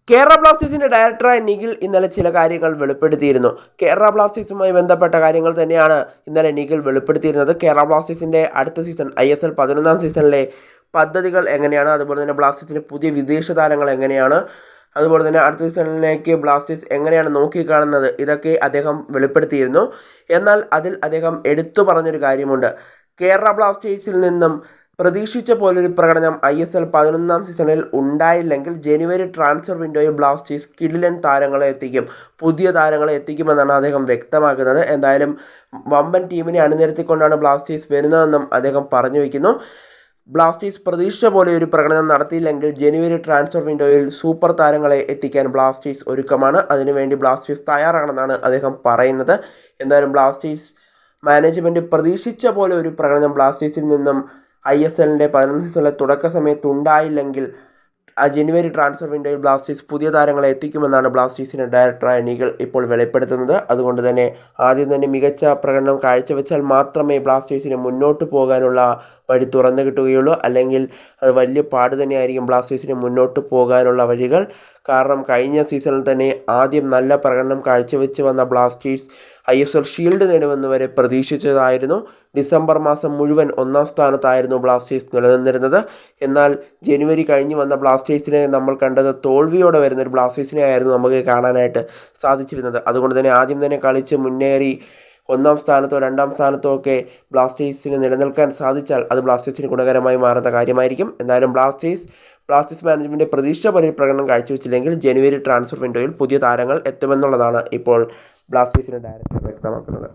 കേരള ബ്ലാസ്റ്റേഴ്സിന്റെ ഡയറക്ടറായ നിഖിൽ ഇന്നലെ ചില കാര്യങ്ങൾ വെളിപ്പെടുത്തിയിരുന്നു. കേരള ബ്ലാസ്റ്റേഴ്സുമായി ബന്ധപ്പെട്ട കാര്യങ്ങൾ തന്നെയാണ് ഇന്നലെ നിഖിൽ വെളിപ്പെടുത്തിയിരുന്നത്. കേരള ബ്ലാസ്റ്റേഴ്സിന്റെ അടുത്ത സീസൺ ISL 11ാം സീസണിലെ പദ്ധതികൾ എങ്ങനെയാണ്, അതുപോലെ തന്നെ ബ്ലാസ്റ്റേഴ്സിന്റെ പുതിയ വിദേശ താരങ്ങൾ എങ്ങനെയാണ്, അതുപോലെ തന്നെ അടുത്ത സീസണിലേക്ക് ബ്ലാസ്റ്റേഴ്സ് എങ്ങനെയാണ് നോക്കിക്കാണുന്നത്, ഇതൊക്കെ അദ്ദേഹം വെളിപ്പെടുത്തിയിരുന്നു. എന്നാൽ അതിൽ അദ്ദേഹം എടുത്തു പറഞ്ഞൊരു കാര്യമുണ്ട്. കേരള ബ്ലാസ്റ്റേഴ്സിൽ നിന്നും പ്രതീക്ഷിച്ച പോലൊരു പ്രകടനം ISL 11ാം സീസണിൽ ഉണ്ടായില്ലെങ്കിൽ ജനുവരി ട്രാൻസ്ഫർ വിൻഡോയിൽ ബ്ലാസ്റ്റേഴ്സ് കിടിലൻ താരങ്ങളെ എത്തിക്കും, പുതിയ താരങ്ങളെ എത്തിക്കുമെന്നാണ് അദ്ദേഹം വ്യക്തമാക്കുന്നത്. എന്തായാലും വമ്പൻ ടീമിനെ അണിനിരത്തിക്കൊണ്ടാണ് ബ്ലാസ്റ്റേഴ്സ് വരുന്നതെന്നും അദ്ദേഹം പറഞ്ഞു വയ്ക്കുന്നു. ബ്ലാസ്റ്റേഴ്സ് പ്രതീക്ഷിച്ച പോലെ ഒരു പ്രകടനം നടത്തിയില്ലെങ്കിൽ ജനുവരി ട്രാൻസ്ഫർ വിൻഡോയിൽ സൂപ്പർ താരങ്ങളെ എത്തിക്കാൻ ബ്ലാസ്റ്റേഴ്സ് ഒരുക്കമാണ്. അതിനുവേണ്ടി ബ്ലാസ്റ്റേഴ്സ് തയ്യാറാണെന്നാണ് അദ്ദേഹം പറയുന്നത്. എന്തായാലും ബ്ലാസ്റ്റേഴ്സ് മാനേജ്മെൻറ്റ് പ്രതീക്ഷിച്ച പോലെ ഒരു പ്രകടനം ബ്ലാസ്റ്റേഴ്സിൽ നിന്നും ISLന്റെ 11ാം സീസണിലെ തുടക്ക സമയത്ത് ഉണ്ടായില്ലെങ്കിൽ ജനുവരി ട്രാൻസ്ഫർ വിൻഡോയിൽ ബ്ലാസ്റ്റേഴ്സ് പുതിയ താരങ്ങളെ എത്തിക്കുമെന്നാണ് ബ്ലാസ്റ്റേഴ്സിൻ്റെ ഡയറക്ടറായ നിഖിൽ ഇപ്പോൾ വെളിപ്പെടുത്തുന്നത്. അതുകൊണ്ട് തന്നെ ആദ്യം തന്നെ മികച്ച പ്രകടനം കാഴ്ചവെച്ചാൽ മാത്രമേ ബ്ലാസ്റ്റേഴ്സിന് മുന്നോട്ട് പോകാനുള്ള വഴി തുറന്നു കിട്ടുകയുള്ളൂ. അല്ലെങ്കിൽ അത് വലിയ പാട് തന്നെയായിരിക്കും ബ്ലാസ്റ്റേഴ്സിന് മുന്നോട്ട് പോകാനുള്ള വഴികൾ. കാരണം കഴിഞ്ഞ സീസണിൽ തന്നെ ആദ്യം നല്ല പ്രകടനം കാഴ്ചവെച്ച് വന്ന ബ്ലാസ്റ്റേഴ്സ് ISL ഷീൽഡ് നേടുമെന്ന് വരെ പ്രതീക്ഷിച്ചതായിരുന്നു. ഡിസംബർ മാസം മുഴുവൻ 1ാം സ്ഥാനത്തായിരുന്നു ബ്ലാസ്റ്റേഴ്സ് നിലനിന്നിരുന്നത്. എന്നാൽ ജനുവരി കഴിഞ്ഞ് വന്ന ബ്ലാസ്റ്റേഴ്സിനെ നമ്മൾ കണ്ടത് തോൽവിയോടെ വരുന്നൊരു ബ്ലാസ്റ്റേഴ്സിനെ ആയിരുന്നു നമുക്ക് കാണാനായിട്ട് സാധിച്ചിരുന്നത്. അതുകൊണ്ട് തന്നെ ആദ്യം തന്നെ കളിച്ച് മുന്നേറി 1ാം സ്ഥാനത്തോ 2ാം സ്ഥാനത്തോ ഒക്കെ ബ്ലാസ്റ്റേഴ്സിന് നിലനിൽക്കാൻ സാധിച്ചാൽ അത് ബ്ലാസ്റ്റേഴ്സിന് ഗുണകരമായി മാറുന്ന കാര്യമായിരിക്കും. എന്തായാലും ബ്ലാസ്റ്റേഴ്സ് മാനേജ്മെൻറ്റ് പ്രതീക്ഷിച്ച പോലെ പ്രകടനം കാഴ്ചവെച്ചില്ലെങ്കിൽ ജനുവരി ട്രാൻസ്ഫർ വിൻഡോയിൽ പുതിയ താരങ്ങൾ എത്തുമെന്നുള്ളതാണ് ഇപ്പോൾ ബ്ലാസ്റ്റേഴ്സിൻ്റെ ഡയറക്ടർ വ്യക്തമാക്കുന്നത്.